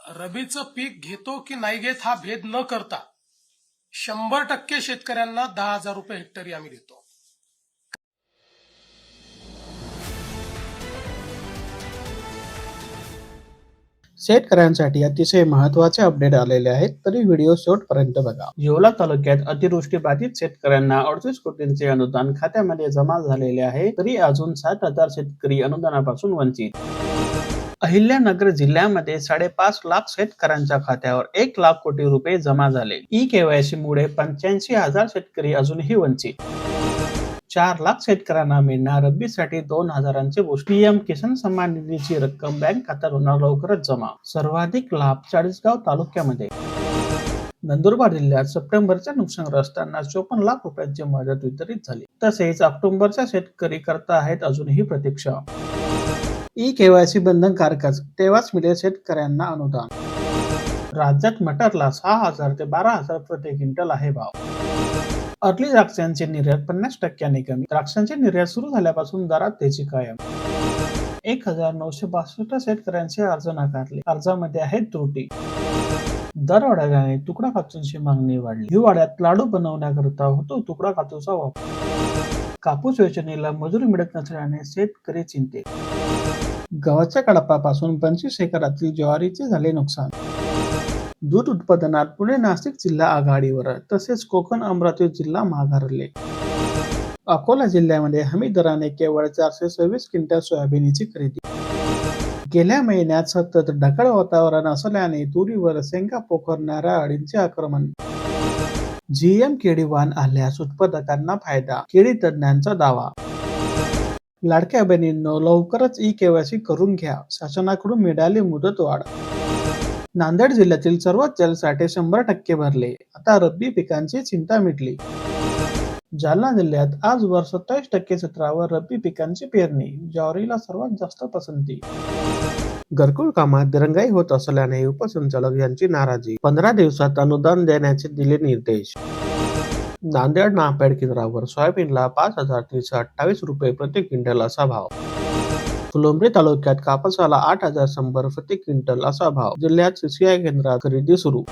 रबीचं पीक घेतो की नाही घेत हा भेद न करता 100% शेतकऱ्यांना 10,000 रुपये हेक्टरी आम्ही देतो. शेतकऱ्यांसाठी अतिशय महत्त्वाचे अपडेट आलेले आहेत, तरी व्हिडिओ शेवटपर्यंत बघा. येवला तालुक्यात अतिवृष्टी बाधित शेतकऱ्यांना 38 कोटींचे अनुदान खात्यामध्ये जमा झालेले आहे, तरी अजून 7,000 शेतकरी अनुदानापासून वंचित. अहिल्यानगर जिल्ह्यामध्ये 5.5 लाख शेतकऱ्यांच्या खात्यावर 1 लाख कोटी रुपये जमा झाले. ई-केवायसी मुळे 85,000 शेतकरी अजूनही वंचित. 4 लाख शेतकऱ्यांना मिळणार रब्बीसाठी 2,000चे बूस्ट. पीएम किसान सन्मान निधीची रक्कम बँक खात्यात होणार लवकरच जमा. सर्वाधिक लाभ चाळीसगाव तालुक्यामध्ये. नंदुरबार जिल्ह्यात सप्टेंबरच्या नुकसानग्रस्तांना 54 लाख रुपयांची मदत वितरित झाली. तसेच ऑक्टोबरच्या शेतकरी करता आहेत अजूनही प्रतीक्षा. ई-केवायसी बंधनकारकच, तेव्हाच मिळेल शेतकऱ्यांना अनुदान. राज्यात मटरला 6,000 ते 12,000 प्रति क्विंटल आहे भाव. अर्ली द्राक्षांचे निर्यात 50% कमी. द्राक्षांचे निर्यात सुरू झाल्यापासून दरात तेजी कायम. 1,962 शेतकऱ्यांचे अर्ज नाकारले. अर्जामध्ये आहेत त्रुटी. दर वाढल्याने तुकडा काचूची मागणी वाढली. हिवाळ्यात लाडू बनवण्याकरता होतो तुकडा काचूचा वापर. कापूस योजनेला मजूर मिळत नसल्याने शेतकरी चिंतेत. गव्हाच्या कडापापासून 25 एकरातील ज्वारीचे झाले नुकसान. दूध उत्पादनात पुणे नाशिक जिल्हा आघाडीवर, तसेच कोकण अमरावती जिल्हा माघारले. अकोला जिल्ह्यामध्ये हमी दराने केवळ 426 क्विंटल सोयाबीनची खरेदी. गेल्या महिन्यात सतत ढगाळ वातावरण असल्याने तुरीवर शेंगा पोखरणाऱ्या अळींचे आक्रमण. जीएम केळी वाण आल्यास उत्पादकांना फायदा, केळी तज्ञांचा दावा. लाडक्या बहिणींनो, लवकरच ई-केवायसी करून घ्या, शासनाकडून मिळाली मुदतवाढ. नांदेड जिल्ह्यातील सर्वच जलसाठे 100% भरले, आता रब्बी पिकांची चिंता मिटली. जालना जिल्ह्यात आजवर 27% क्षेत्रावर रब्बी पिकांची पेरणी, ज्वारीला सर्वात जास्त पसंती. घरकुल कामात दिरंगाई होत असल्याने उपसंचालक यांची नाराजी, 15 दिवसात अनुदान देण्याचे दिले निर्देश. नांदेड नापेड केंद्रावर सोयाबीनला 5,328 रुपये प्रति क्विंटल असा भाव. फुलंब्री तालुक्यात कापसाला 8,100 प्रति क्विंटल असा भाव. जिल्ह्यात सीसीआय केंद्रात खरेदी सुरू.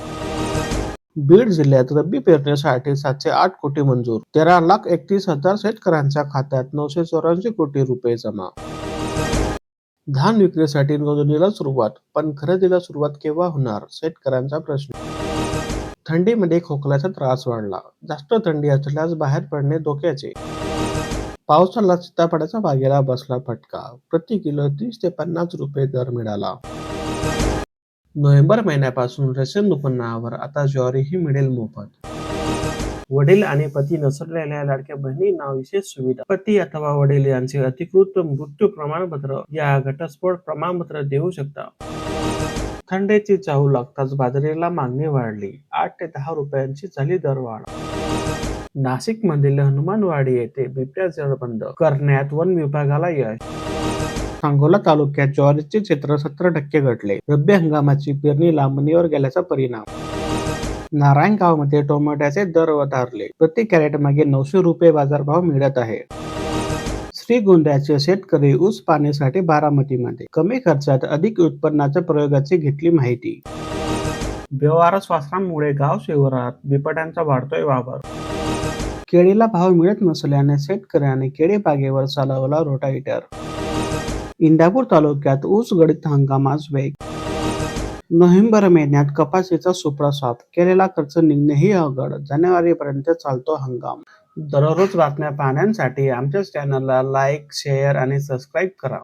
बीड जिल्ह्यात रब्बी पेरणीसाठी 708 कोटी मंजूर. 13,31,000 शेतकऱ्यांच्या खात्यात 984 कोटी रुपये जमा. धान विक्रीसाठी नोंदणीला सुरुवात, पण खरेदीला सुरुवात केव्हा होणार, शेतकऱ्यांचा प्रश्न. थंडीमध्ये खोकल्याचा त्रास वाढला. जास्त थंडी असल्यास बाहेर पडणे धोक्याचे. पावसाला सीताफळाच्या बागेला बसला फटका, प्रति किलो 30 ते 50 रुपये दर मिळाला. नोव्हेंबर महिन्यापासून रेशन दुकानावर आता ज्वारीही मिळेल मोफत. वडील आणि पती नसलेल्या लाडक्या बहिणींना विशेष सुविधा. पती अथवा वडील यांचे अधिकृत मृत्यू प्रमाणपत्र या घटस्फोट प्रमाणपत्र देऊ शकता. थंडीची चाहूल लागताच बाजरीला मागणी वाढली, 8 ते 10 रुपयांची झाली दरवाढ. नाशिक मधील हनुमानवाडी येथे बिबट्या जाळ बंद करण्यात वन विभागाला यश. सांगोला तालुक्यात ज्वारीचे क्षेत्र 70% घटले. रब्बी हंगामाची पेरणी लांबणीवर गेल्याचा परिणाम. नारायणगावमध्ये टोमॅटोचे दर वधारले, प्रति कॅरेट मागे 900 रुपये बाजारभाव मिळत आहे. श्रीगोंद्याचे शेतकरी ऊस पाण्यासाठी बारामतीमध्ये, कमी खर्चात अधिक उत्पन्नाच्या प्रयोगाची घेतली माहिती. व्यवहार स्वास्थ्यामुळे गाव शिवारात बिबट्यांचा वाढतोय वावर. केळीला भाव मिळत नसल्याने शेतकऱ्याने केळी बागेवर चालवला रोटाव्हेटर. इंदापूर तालुक्यात ऊस गळीत हंगामास वेग. नोव्हेंबर महिन्यात कपाशीचा सुपडा साफ, केलेला खर्च निघणेही अवघड. जानेवारीपर्यंत चालतो हंगाम. दररोज बातम्या पाहण्यासाठी आमच्या चॅनलला लाईक, शेअर आणि सबस्क्राईब करा.